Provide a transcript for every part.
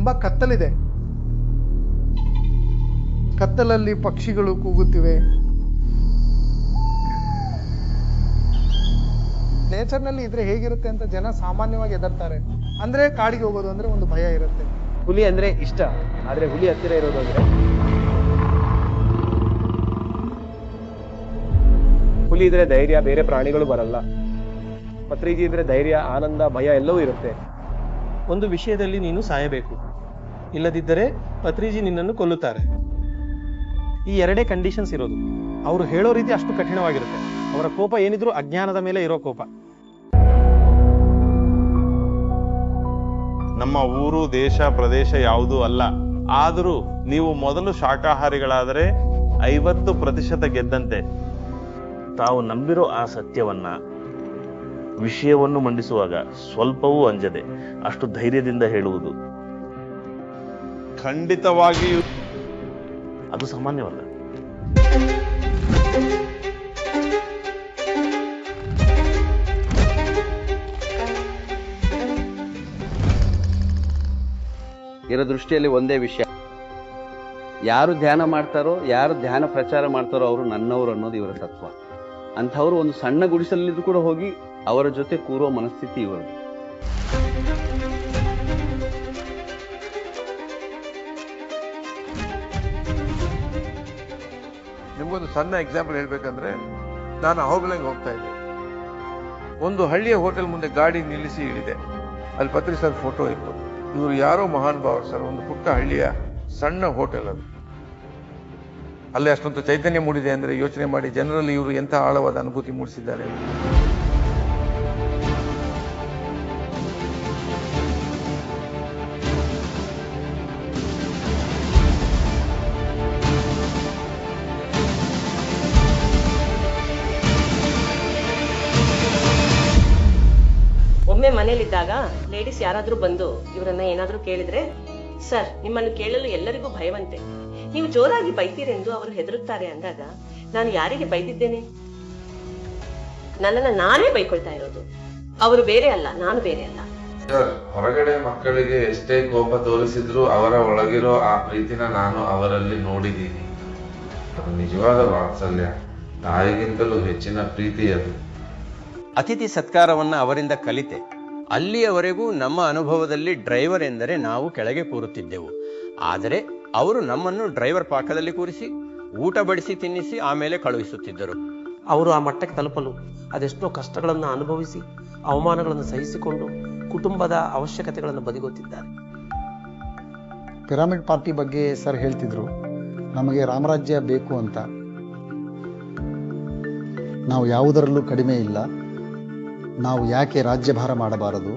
ತುಂಬಾ ಕತ್ತಲಿದೆ. ಕತ್ತಲಲ್ಲಿ ಪಕ್ಷಿಗಳು ಕೂಗುತ್ತಿವೆ. ನೇಚರ್ನಲ್ಲಿ ಇದ್ರೆ ಹೇಗಿರುತ್ತೆ ಅಂತ ಜನ ಸಾಮಾನ್ಯವಾಗಿ ಎದರ್ತಾರೆ. ಅಂದ್ರೆ ಕಾಡಿಗೆ ಹೋಗೋದು ಅಂದ್ರೆ ಒಂದು ಭಯ ಇರುತ್ತೆ. ಹುಲಿ ಅಂದ್ರೆ ಇಷ್ಟ, ಆದ್ರೆ ಹುಲಿ ಹತ್ತಿರ ಇರೋದು ಅಂದ್ರೆ ಹುಲಿ ಇದ್ರೆ ಧೈರ್ಯ, ಬೇರೆ ಪ್ರಾಣಿಗಳು ಬರಲ್ಲ. ಪತ್ರಿಜಿ ಇದ್ರೆ ಧೈರ್ಯ, ಆನಂದ, ಭಯ ಎಲ್ಲವೂ ಇರುತ್ತೆ. ಒಂದು ವಿಷಯದಲ್ಲಿ ನೀನು ಸಾಯಬೇಕು, ಇಲ್ಲದಿದ್ದರೆ ಪತ್ರಿಜಿ ನಿನ್ನನ್ನು ಕೊಲ್ಲುತ್ತಾರೆ. ಈ ಎರಡೇ ಕಂಡೀಷನ್ಸ್ ಇರೋದು. ಅವರು ಹೇಳೋ ರೀತಿ ಅಷ್ಟು ಕಠಿಣವಾಗಿರುತ್ತೆ. ಅವರ ಕೋಪ ಏನಿದ್ರು ಅಜ್ಞಾನದ ಮೇಲೆ ಇರೋ ಕೋಪ. ನಮ್ಮ ಊರು, ದೇಶ, ಪ್ರದೇಶ ಯಾವುದೂ ಅಲ್ಲ. ಆದರೂ ನೀವು ಮೊದಲು ಶಾಕಾಹಾರಿಗಳಾದರೆ 50% ಗೆದ್ದಂತೆ. ತಾವು ನಂಬಿರೋ ಆ ಸತ್ಯವನ್ನ, ವಿಷಯವನ್ನು ಮಂಡಿಸುವಾಗ ಸ್ವಲ್ಪವೂ ಅಂಜದೆ ಅಷ್ಟು ಧೈರ್ಯದಿಂದ ಹೇಳುವುದು ಖಂಡಿತವಾಗಿಯೂ ಅದು ಸಾಮಾನ್ಯವಲ್ಲ. ಇರೋ ದೃಷ್ಟಿಯಲ್ಲಿ ಒಂದೇ ವಿಷಯ, ಯಾರು ಧ್ಯಾನ ಮಾಡ್ತಾರೋ, ಯಾರು ಧ್ಯಾನ ಪ್ರಚಾರ ಮಾಡ್ತಾರೋ ಅವರು ನನ್ನವರು ಅನ್ನೋದು ಇವರ ತತ್ವ. ಅಂಥವ್ರು ಒಂದು ಸಣ್ಣ ಗುಡಿಸಲಿದ್ದು ಕೂಡ ಹೋಗಿ ಅವರ ಜೊತೆ ಕೂರೋ ಮನಸ್ಥಿತಿ ಇವರದು. ನಿಮಗೊಂದು ಸಣ್ಣ ಎಕ್ಸಾಂಪಲ್ ಹೇಳ್ಬೇಕಂದ್ರೆ, ನಾನು ಅಹೋಬಿಲಂಗೆ ಹೋಗ್ತಾ ಇದ್ದೆ. ಒಂದು ಹಳ್ಳಿಯ ಹೋಟೆಲ್ ಮುಂದೆ ಗಾಡಿ ನಿಲ್ಲಿಸಿ ಇಳಿದೆ. ಅಲ್ಲಿ ಪತ್ರಿ ಸರ್ ಫೋಟೋ ಇರ್ಬೋದು. ಇವರು ಯಾರೋ ಮಹಾನ್ ಭಾವರು ಸರ್. ಒಂದು ಪುಟ್ಟ ಹಳ್ಳಿಯ ಸಣ್ಣ ಹೋಟೆಲ್ ಅದು. ಅಲ್ಲೇ ಅಷ್ಟೊಂದು ಚೈತನ್ಯ ಮೂಡಿದೆ ಅಂದ್ರೆ ಯೋಚನೆ ಮಾಡಿ ಜನರಲ್ಲಿ ಇವರು ಎಂಥ ಆಳವಾದ ಅನುಭೂತಿ ಮೂಡಿಸಿದ್ದಾರೆ. ಒಮ್ಮೆ ಮನೇಲಿದ್ದಾಗ ಲೇಡೀಸ್ ಯಾರಾದ್ರೂ ಬಂದು ಇವರನ್ನ ಏನಾದ್ರೂ ಕೇಳಿದ್ರೆ, ಸರ್ ನಿಮ್ಮನ್ನು ಕೇಳಲು ಎಲ್ಲರಿಗೂ ಭಯವಂತೆ, ನೀವು ಜೋರಾಗಿ ಬೈತೀರೆಂದು ಅವರು ಹೆದರುತ್ತಾರೆ ಅಂದಾಗ, ನಾನು ಯಾರಿಗೆ ಬೈದಿದ್ದೇನೆ? ನನ್ನನ್ನು ನಾನೇ ಬೈಕೊಳ್ತಾ ಇರೋದು. ಅವರು ಬೇರೆ ಅಲ್ಲ, ನಾನು ಬೇರೆ ಅಲ್ಲ. ಸರ್, ಹೊರಗಡೆ ಮಕ್ಕಳಿಗೆ ಎಷ್ಟೇ ಕೋಪ ತೋರಿಸಿದ್ರು ಅವರ ಒಳಗಿರೋ ಆ ಪ್ರೀತಿನ ನಾನು ಅವರಲ್ಲಿ ನೋಡಿದ್ದೀನಿ. ಅದು ನಿಜವಾದ ವಾತ್ಸಲ್ಯ, ತಾಯಿಗಿಂತಲೂ ಹೆಚ್ಚಿನ ಪ್ರೀತಿ ಅದು. ಅತಿಥಿ ಸತ್ಕಾರವನ್ನ ಅವರಿಂದ ಕಲಿತೆ. ಅಲ್ಲಿಯವರೆಗೂ ನಮ್ಮ ಅನುಭವದಲ್ಲಿ ಡ್ರೈವರ್ ಎಂದರೆ ನಾವು ಕೆಳಗೆ ಕೂರುತ್ತಿದ್ದೆವು. ಆದರೆ ಅವರು ನಮ್ಮನ್ನು ಡ್ರೈವರ್ ಪಾಕದಲ್ಲಿ ಕೂರಿಸಿ ಊಟ ಬಡಿಸಿ ತಿನ್ನಿಸಿ ಆಮೇಲೆ ಕಳುಹಿಸುತ್ತಿದ್ದರು. ಅವರು ಆ ಮಟ್ಟಕ್ಕೆ ತಲುಪಲು ಅದೆಷ್ಟೋ ಕಷ್ಟಗಳನ್ನು ಅನುಭವಿಸಿ, ಅವಮಾನಗಳನ್ನು ಸಹಿಸಿಕೊಂಡು ಕುಟುಂಬದ ಅವಶ್ಯಕತೆಗಳನ್ನು ಬದಿಗೊತ್ತಿದ್ದಾರೆ. ಪಿರಮಿಡ್ ಪಾರ್ಟಿ ಬಗ್ಗೆ ಸರ್ ಹೇಳ್ತಿದ್ರು, ನಮಗೆ ರಾಮರಾಜ್ಯ ಬೇಕು ಅಂತ. ನಾವು ಯಾವುದರಲ್ಲೂ ಕಡಿಮೆ ಇಲ್ಲ. ನಾವು ಯಾಕೆ ರಾಜ್ಯಭಾರ ಮಾಡಬಾರದು?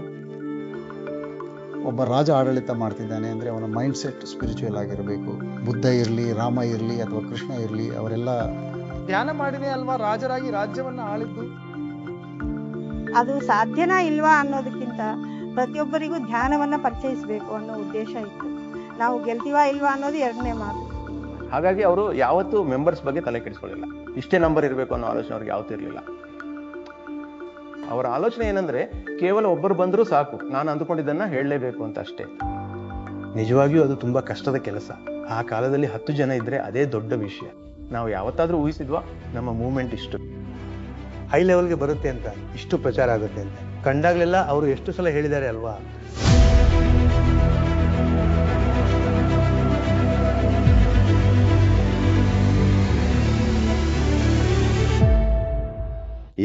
ಒಬ್ಬ ರಾಜ ಆಡಳಿತ ಮಾಡ್ತಿದ್ದಾನೆ ಅಂದರೆ ಅವನ ಮೈಂಡ್ ಸೆಟ್ ಸ್ಪಿರಿಚುವಲ್ ಆಗಿರಬೇಕು. ಬುದ್ಧ ಇರಲಿ, ರಾಮ ಇರಲಿ ಅಥವಾ ಕೃಷ್ಣ ಇರಲಿ, ಅವರೆಲ್ಲ ಧ್ಯಾನ ಮಾಡಿನೇ ಅಲ್ವಾ ರಾಜರಾಗಿ ರಾಜ್ಯವನ್ನ ಆಳಿದ್ದು. ಅದು ಸಾಧ್ಯನಾ ಇಲ್ವಾ ಅನ್ನೋದಕ್ಕಿಂತ ಪ್ರತಿಯೊಬ್ಬರಿಗೂ ಧ್ಯಾನವನ್ನ ಪರಿಚಯಿಸಬೇಕು ಅನ್ನೋ ಉದ್ದೇಶ ಇತ್ತು. ನಾವು ಗೆಲ್ತೀವಾ ಇಲ್ವಾ ಅನ್ನೋದು ಎರಡನೇ ಮಾತು. ಹಾಗಾಗಿ ಅವರು ಯಾವತ್ತೂ ಮೆಂಬರ್ಸ್ ಬಗ್ಗೆ ತಲೆ ಕೆಡಿಸ್ಕೊಳ್ಳಿಲ್ಲ. ಇಷ್ಟೇ ನಂಬರ್ ಇರಬೇಕು ಅನ್ನೋ ಆಲೋಚನೆ ಅವ್ರಿಗೆ ಯಾವತ್ತೂ ಇರಲಿಲ್ಲ. ಅವರ ಆಲೋಚನೆ ಏನಂದ್ರೆ, ಕೇವಲ ಒಬ್ಬರು ಬಂದರೂ ಸಾಕು, ನಾನು ಅಂದುಕೊಂಡಿದ್ದನ್ನ ಹೇಳಲೇಬೇಕು ಅಂತ ಅಷ್ಟೇ. ನಿಜವಾಗಿಯೂ ಅದು ತುಂಬಾ ಕಷ್ಟದ ಕೆಲಸ. ಆ ಕಾಲದಲ್ಲಿ 10 ಜನ ಇದ್ರೆ ಅದೇ ದೊಡ್ಡ ವಿಷಯ. ನಾವು ಯಾವತ್ತಾದ್ರೂ ಊಹಿಸಿದ್ವಾ ನಮ್ಮ ಮೂವ್ಮೆಂಟ್ ಇಷ್ಟು ಹೈ ಲೆವೆಲ್ಗೆ ಬರುತ್ತೆ ಅಂತ, ಇಷ್ಟು ಪ್ರಚಾರ ಆಗುತ್ತೆ ಅಂತ ಕಂಡಾಗ್ಲೆಲ್ಲ ಅವರು ಎಷ್ಟು ಸಲ ಹೇಳಿದ್ದಾರೆ ಅಲ್ವಾ.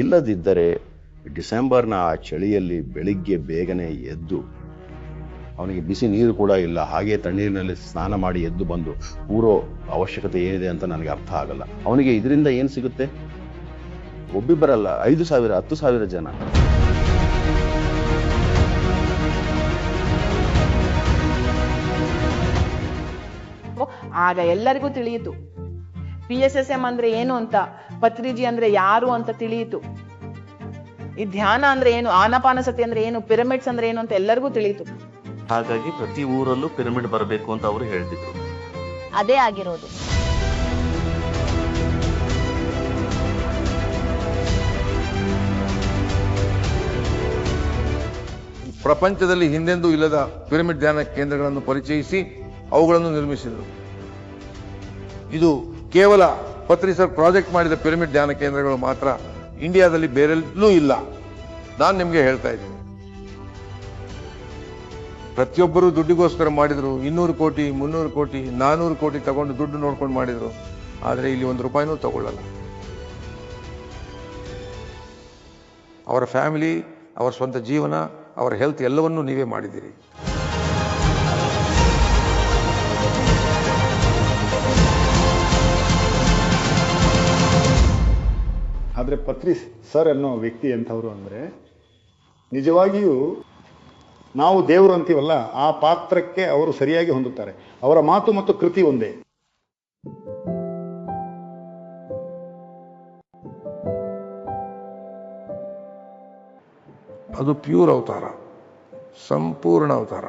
ಇಲ್ಲದಿದ್ದರೆ ಡಿಸೆಂಬರ್ನ ಆ ಚಳಿಯಲ್ಲಿ ಬೆಳಿಗ್ಗೆ ಬೇಗನೆ ಎದ್ದು, ಅವನಿಗೆ ಬಿಸಿ ನೀರು ಕೂಡ ಇಲ್ಲ, ಹಾಗೆ ತಣ್ಣೀರಿನಲ್ಲಿ ಸ್ನಾನ ಮಾಡಿ ಎದ್ದು ಬಂದು ಕೂರೋ ಅವಶ್ಯಕತೆ ಏನಿದೆ ಅಂತ ನನಗೆ ಅರ್ಥ ಆಗಲ್ಲ. ಅವನಿಗೆ ಇದರಿಂದ ಏನು ಸಿಗುತ್ತೆ? ಒಬ್ಬಿಬ್ಬರಲ್ಲ, 5,000 10,000 ಜನ. ಆಗ ಎಲ್ಲರಿಗೂ ತಿಳಿಯಿತು PSSM ಅಂದ್ರೆ ಏನು ಅಂತ, ಪತ್ರಿಜಿ ಅಂದ್ರೆ ಯಾರು ಅಂತ ತಿಳಿಯಿತು. ಈ ಧ್ಯಾನ ಅಂದ್ರೆ ಏನು, ಆನಾಪಾನಸತಿ ಅಂದ್ರೆ ಏನು, ಪಿರಮಿಡ್ಸ್ ಅಂದ್ರೆ ಏನು ಅಂತ ಎಲ್ಲರಿಗೂ ತಿಳಿಯಿತು. ಹಾಗಾಗಿ ಪ್ರತಿ ಊರಲ್ಲೂ ಪಿರಮಿಡ್ ಬರಬೇಕು ಅಂತ ಅವರು ಹೇಳ್ತಿದ್ರು. ಅದೇ ಆಗಿರೋದು. ಪ್ರಪಂಚದಲ್ಲಿ ಹಿಂದೆಂದೂ ಇಲ್ಲದ ಪಿರಮಿಡ್ ಧ್ಯಾನ ಕೇಂದ್ರಗಳನ್ನು ಪರಿಚಯಿಸಿ ಅವುಗಳನ್ನು ನಿರ್ಮಿಸಿದರು. ಇದು ಕೇವಲ ಪತ್ರಿ ಸರ್ ಪ್ರಾಜೆಕ್ಟ್ ಮಾಡಿದ ಪಿರಮಿಡ್ ಧ್ಯಾನ ಕೇಂದ್ರಗಳು ಮಾತ್ರ, ಇಂಡಿಯಾದಲ್ಲಿ ಬೇರೆಲ್ಲೂ ಇಲ್ಲ. ನಾನು ನಿಮಗೆ ಹೇಳ್ತಾ ಇದ್ದೀನಿ, ಪ್ರತಿಯೊಬ್ಬರು ದುಡ್ಡಿಗೋಸ್ಕರ ಮಾಡಿದ್ರು. 200 ಕೋಟಿ 300 ಕೋಟಿ 400 ಕೋಟಿ ತಗೊಂಡು ದುಡ್ಡು ನೋಡ್ಕೊಂಡು ಮಾಡಿದ್ರು. ಆದರೆ ಇಲ್ಲಿ 1 ರೂಪಾಯಿನೂ ತಗೊಳ್ಳಲ್ಲ. ಅವರ ಫ್ಯಾಮಿಲಿ, ಅವರ ಸ್ವಂತ ಜೀವನ, ಅವರ ಹೆಲ್ತ್ ಎಲ್ಲವನ್ನೂ ನೀವೇ ಮಾಡಿದ್ದೀರಿ. ಆದರೆ ಪತ್ರಿ ಸರ್ ಅನ್ನೋ ವ್ಯಕ್ತಿ ಎಂಥವ್ರು ಅಂದರೆ, ನಿಜವಾಗಿಯೂ ನಾವು ದೇವರು ಅಂತೀವಲ್ಲ, ಆ ಪಾತ್ರಕ್ಕೆ ಅವರು ಸರಿಯಾಗಿ ಹೊಂದುತ್ತಾರೆ. ಅವರ ಮಾತು ಮತ್ತು ಕೃತಿ ಒಂದೇ. ಅದು ಪ್ಯೂರ್ ಅವತಾರ, ಸಂಪೂರ್ಣ ಅವತಾರ.